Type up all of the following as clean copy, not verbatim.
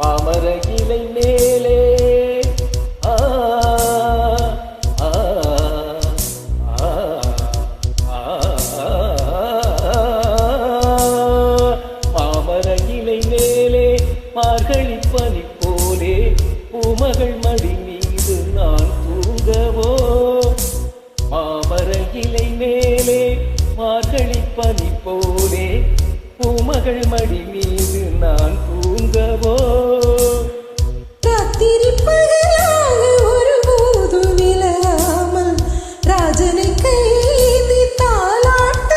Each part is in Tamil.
பாமர இலை மேலே பாமர இலை மேலே மார்கழி பனி போலே பூமகள் மடி மீது நான் தூங்கவோ மாமர இலை மேலே மார்கழி பனி போலே பூமகள் மடி மீது நான் தூங்கவோ ராத்திரி பகலாக ஒருபோது விலகாமல் ராஜனை கைதி தாலாட்ட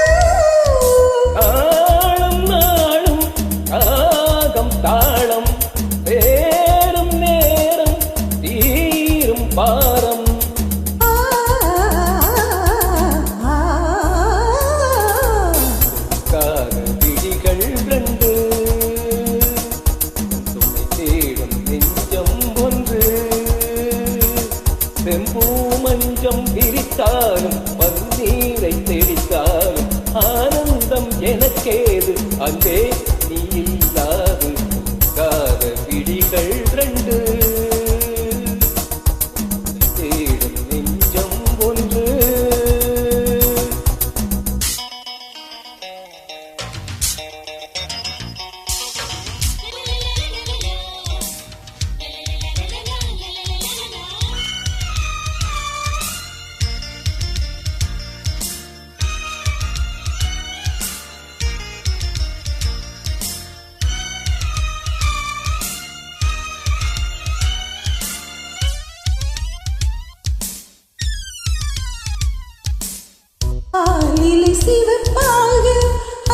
தாளம் நாளும் ராகம் தாளம் தேரும் நேரம் தீரும் பாரம் விழிகள் ரெண்டு துணை தேடும் நெஞ்சம் ஒன்று செம்பூ மஞ்சம் விரித்தாலும் பன்னீரை தெளித்தாலும் ஆனந்தம் எனக்கேது அங்கே நீ இல்லாது விழிகள் ரெண்டு தேடும் நெஞ்சம் ஒன்று ஆலிலை சிவப்பாக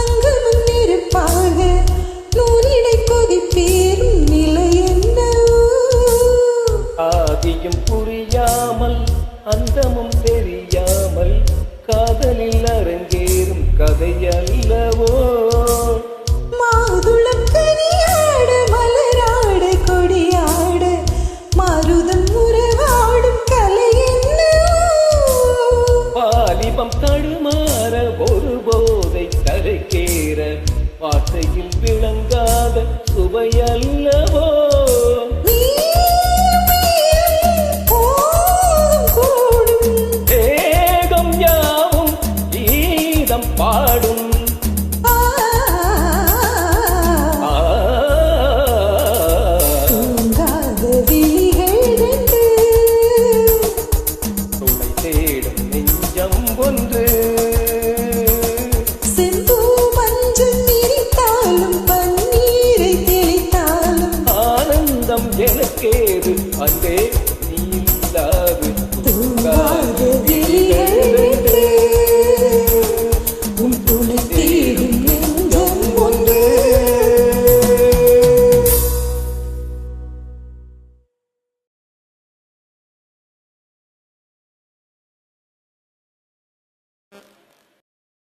அங்கமும் நெருப்பாக நூலிடை கொதிப்பேறும் நிலை என்னவோ ஆதியும் புரியாமல் அந்தமும் தெரியாமல் காதலில் அரங்கேறும் கதை அல்லவோ மாதுளம் கனியாட மலராட கொடியாட மாருதம் உறவாடும் கலை வாலிபம் தடுமாற ஒரு போதை தலைக்கேற வார்த்தையில் விளங்காத சுவையல்லவோ